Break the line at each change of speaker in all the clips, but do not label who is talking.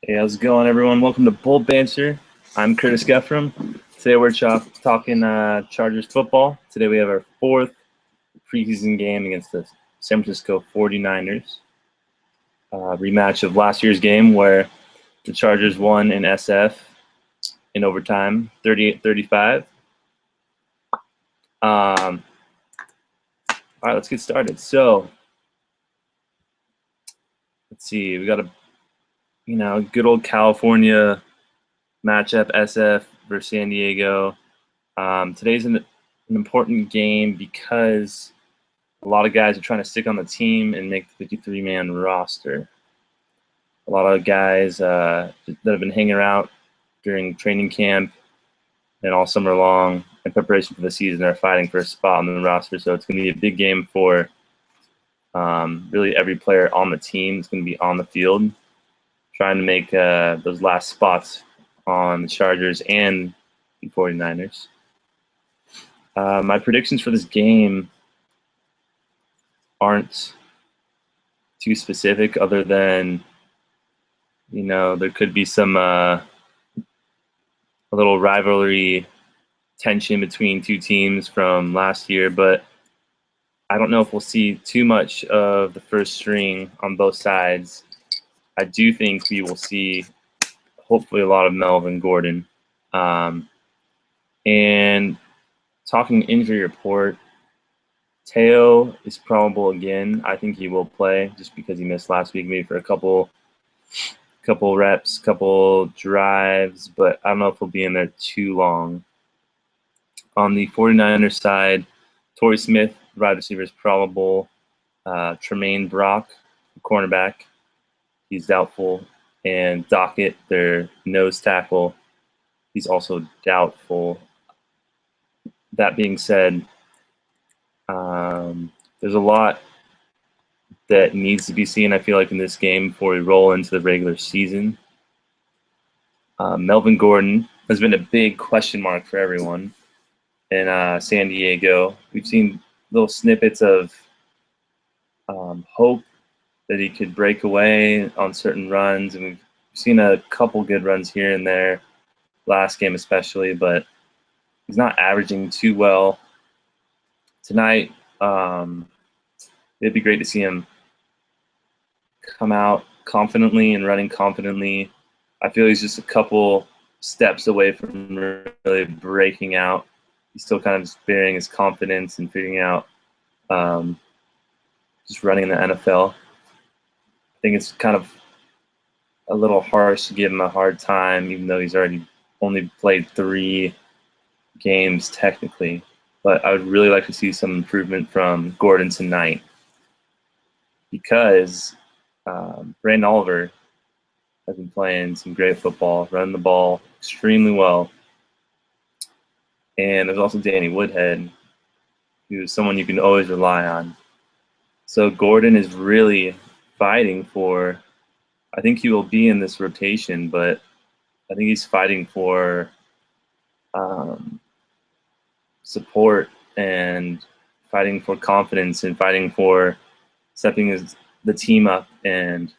Hey, how's it going, everyone? Welcome to Bull Banter. I'm Curtis Geffram. Today we're talking Chargers football. Today we have our fourth preseason game against the San Francisco 49ers. Rematch of last year's game where the Chargers won in SF in overtime, 38-35. All right, let's get started. So, let's see. We got a good old California matchup, SF versus San Diego. Today's an important game because a lot of guys are trying to stick on the team and make the 53-man roster. A lot of guys that have been hanging out during training camp and all summer long in preparation for the season are fighting for a spot on the roster. So it's going to be a big game for really every player on the team. It's going to be on the field trying to make those last spots on the Chargers and the 49ers. My predictions for this game aren't too specific, other than there could be some a little rivalry tension between two teams from last year, but I don't know if we'll see too much of the first string on both sides. I do think we will see hopefully a lot of Melvin Gordon. And talking injury report, Teo is probable again. I think he will play just because he missed last week, maybe for a couple reps, couple drives, but I don't know if he'll be in there too long. On the 49ers side, Torrey Smith, wide receiver, is probable. Tremaine Brock, cornerback, he's doubtful. And Dockett, their nose tackle, he's also doubtful. That being said, there's a lot that needs to be seen, I feel like, in this game before we roll into the regular season. Melvin Gordon has been a big question mark for everyone in San Diego. We've seen little snippets of hope that he could break away on certain runs, and we've seen a couple good runs here and there, last game especially, but he's not averaging too well. Tonight, it'd be great to see him come out confidently and running confidently. I feel he's just a couple steps away from really breaking out. He's still kind of just burying his confidence and figuring out just running in the NFL. I think it's kind of a little harsh to give him a hard time, even though he's already only played 3 games technically. But I would really like to see some improvement from Gordon tonight, because Brandon Oliver has been playing some great football, running the ball extremely well. And there's also Danny Woodhead, who's someone you can always rely on. So Gordon is really fighting for, I think he will be in this rotation, but I think he's fighting for support and fighting for confidence and fighting for stepping the team up and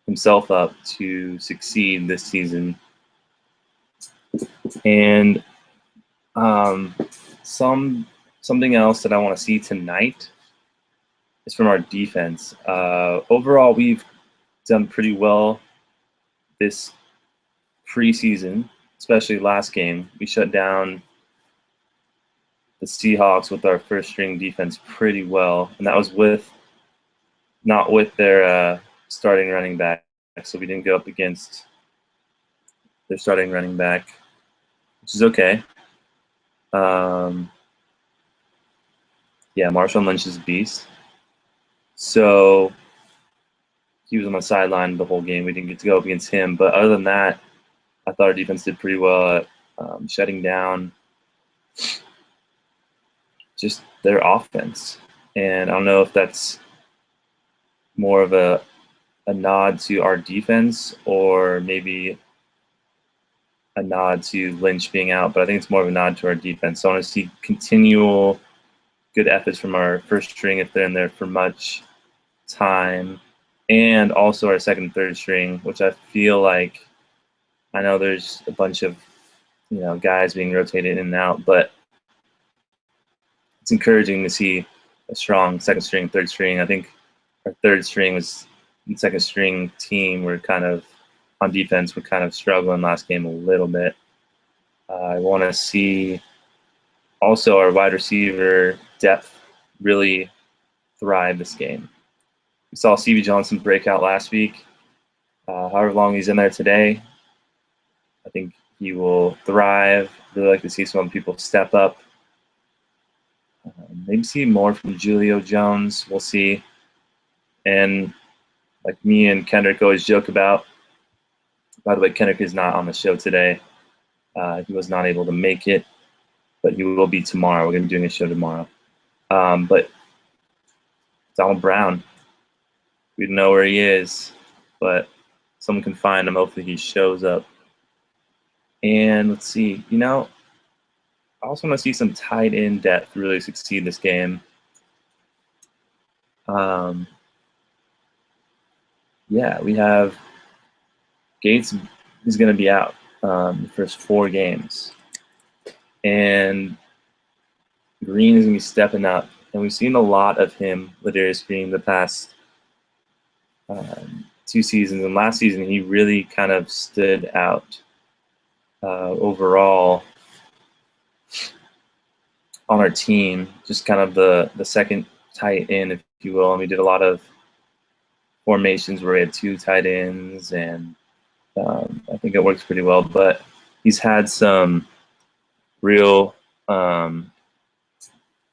himself up to succeed this season. And something else that I want to see tonight is from our defense. Overall, we've done pretty well this preseason, especially last game. We shut down the Seahawks with our first string defense pretty well, and that was not with their starting running back. So we didn't go up against their starting running back, which is okay. Yeah, Marshawn Lynch is a beast. So he was on the sideline the whole game. We didn't get to go up against him. But other than that, I thought our defense did pretty well at shutting down just their offense. And I don't know if that's more of a nod to our defense or maybe a nod to Lynch being out, but I think it's more of a nod to our defense. So I want to see continual good efforts from our first string if they're in there for much time. and also our second and third string, which I feel like, I know there's a bunch of guys being rotated in and out, but it's encouraging to see a strong second string, third string. I think our third string was and second string team were kind of on defense. We're kind of struggling last game a little bit. I want to see also our wide receiver depth really thrive this game. We saw C.B. Johnson break out last week. However long he's in there today, I think he will thrive. Really like to see some people step up. Maybe see more from Julio Jones. We'll see. And like me and Kendrick always joke about, by the way, Kendrick is not on the show today. He was not able to make it, but he will be tomorrow. We're going to be doing a show tomorrow. But Donald Brown, we don't know where he is, but someone can find him. Hopefully he shows up. And let's see, I also want to see some tight end depth really succeed this game. Yeah, we have Gates is going to be out the first 4 games. And Green is going to be stepping up. And we've seen a lot of him, Ladarius Green, the past 2 seasons. And last season, he really kind of stood out overall on our team. Just kind of the second tight end, if you will. And we did a lot of formations where we had 2 tight ends, and I think it works pretty well. But he's had some real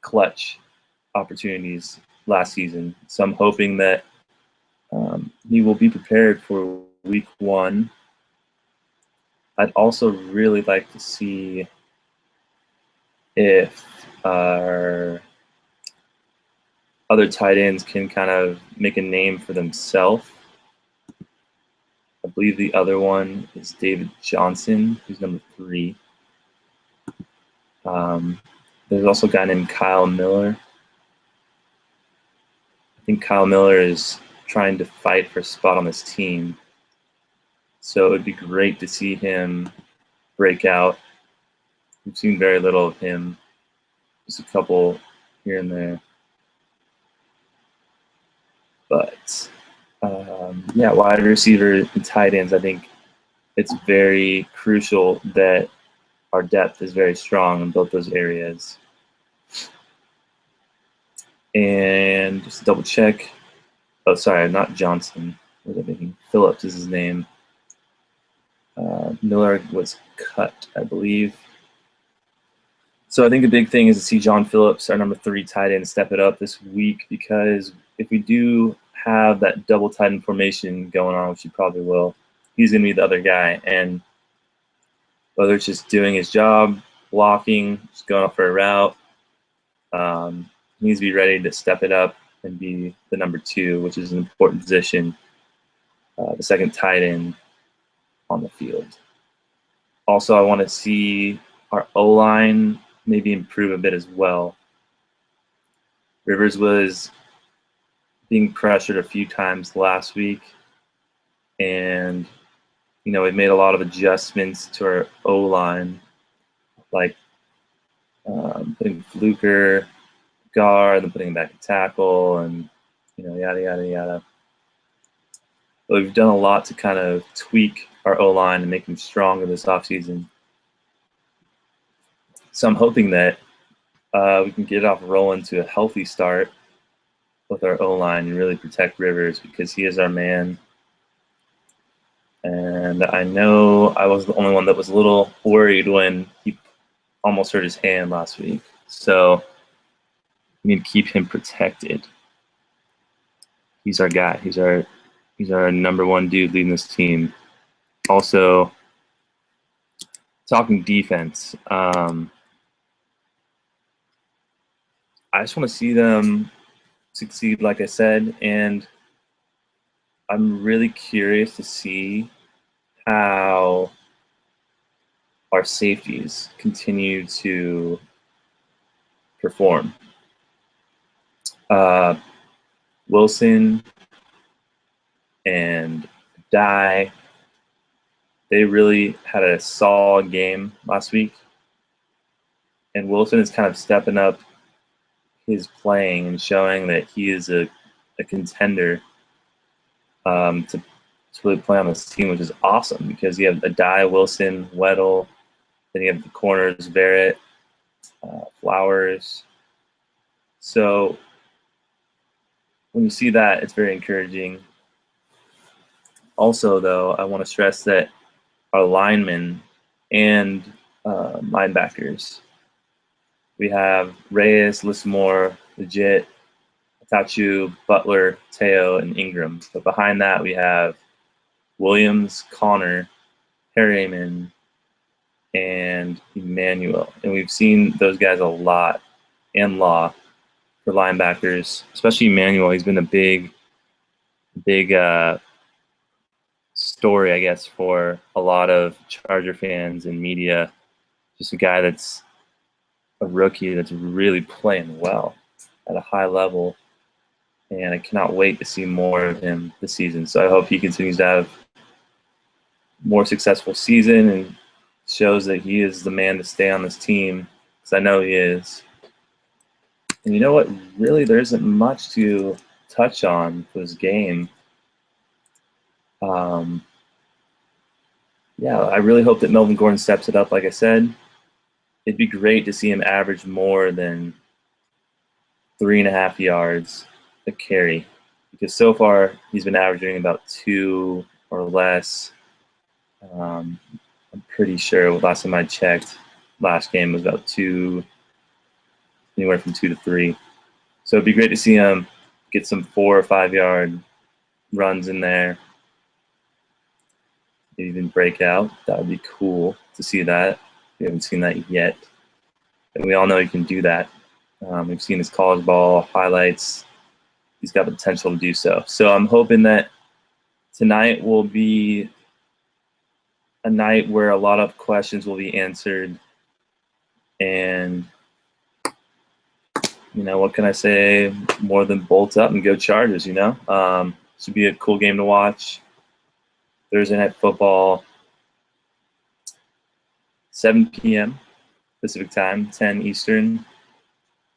clutch opportunities last season. So I'm hoping that he will be prepared for week 1. I'd also really like to see if our other tight ends can kind of make a name for themselves. I believe the other one is David Johnson, who's number 3. There's also a guy named Kyle Miller. I think Kyle Miller is trying to fight for a spot on this team. So it would be great to see him break out. We've seen very little of him, just a couple here and there. But yeah, wide receiver and tight ends, I think it's very crucial that our depth is very strong in both those areas. And just double check. Oh, sorry, not Johnson. What was I thinking? Phillips is his name. Miller was cut, I believe. So I think the big thing is to see John Phillips, our number 3 tight end, step it up this week, because if we do have that double tight end formation going on, which he probably will, he's going to be the other guy. And whether it's just doing his job, blocking, just going off for a route, he needs to be ready to step it up and be the number 2, which is an important position, the second tight end on the field. Also, I want to see our O-line maybe improve a bit as well. Rivers was being pressured a few times last week, and we made a lot of adjustments to our O-line, like putting Fluker guard and putting him back at tackle, and yada yada yada. But we've done a lot to kind of tweak our O-line and make him stronger this offseason. So I'm hoping that we can get off rolling to a healthy start with our O-line and really protect Rivers, because he is our man. And I know I was the only one that was a little worried when he almost hurt his hand last week. So we need to keep him protected. He's our guy. He's our number 1 dude leading this team. Also, talking defense, I just want to see them succeed, like I said, and I'm really curious to see how our safeties continue to perform. Wilson and Dye. They really had a solid game last week. And Wilson is kind of stepping up his playing and showing that he is a contender to really play on this team, which is awesome because you have Adai, Wilson, Weddle, then you have the corners, Verrett, Flowers. So when you see that, it's very encouraging. Also, though, I want to stress that our linemen and linebackers, we have Reyes, Lismore, Legit, Tachu, Butler, Teo, and Ingram. But behind that, we have Williams, Connor, Harriman, and Emmanuel. And we've seen those guys a lot, and Law for linebackers, especially Emmanuel. He's been a big story, I guess, for a lot of Charger fans and media. Just a guy that's a rookie that's really playing well at a high level. And I cannot wait to see more of him this season. So I hope he continues to have more successful season and shows that he is the man to stay on this team, because I know he is. And you know what? Really, there isn't much to touch on for this game. Yeah, I really hope that Melvin Gordon steps it up. Like I said, it'd be great to see him average more than 3.5 yards a carry, because so far he's been averaging about 2 or less. I'm pretty sure last time I checked, last game was about 2, anywhere from 2 to 3. So it'd be great to see him get some 4 or 5 yard runs in there, maybe even break out. That would be cool to see that. We haven't seen that yet, and we all know he can do that. We've seen his college ball highlights. He's got the potential to do so. So I'm hoping that tonight will be a night where a lot of questions will be answered. And, you know, what can I say more than bolt up and go Chargers, you know? Should be a cool game to watch. Thursday Night Football, 7 p.m. Pacific Time, 10 Eastern.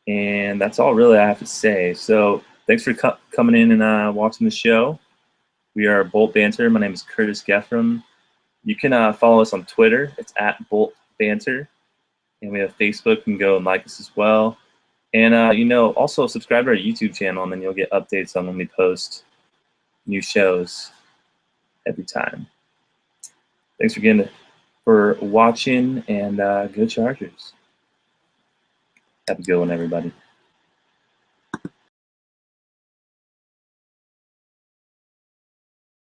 And that's all really I have to say. So thanks for coming in and watching the show. We are Bolt Banter. My name is Curtis Gethram. You can follow us on Twitter. It's @Bolt Banter. And we have Facebook. You can go and like us as well. And, you know, also subscribe to our YouTube channel, and then you'll get updates on when we post new shows every time. Thanks again for watching, and go Chargers. Have a good one, everybody.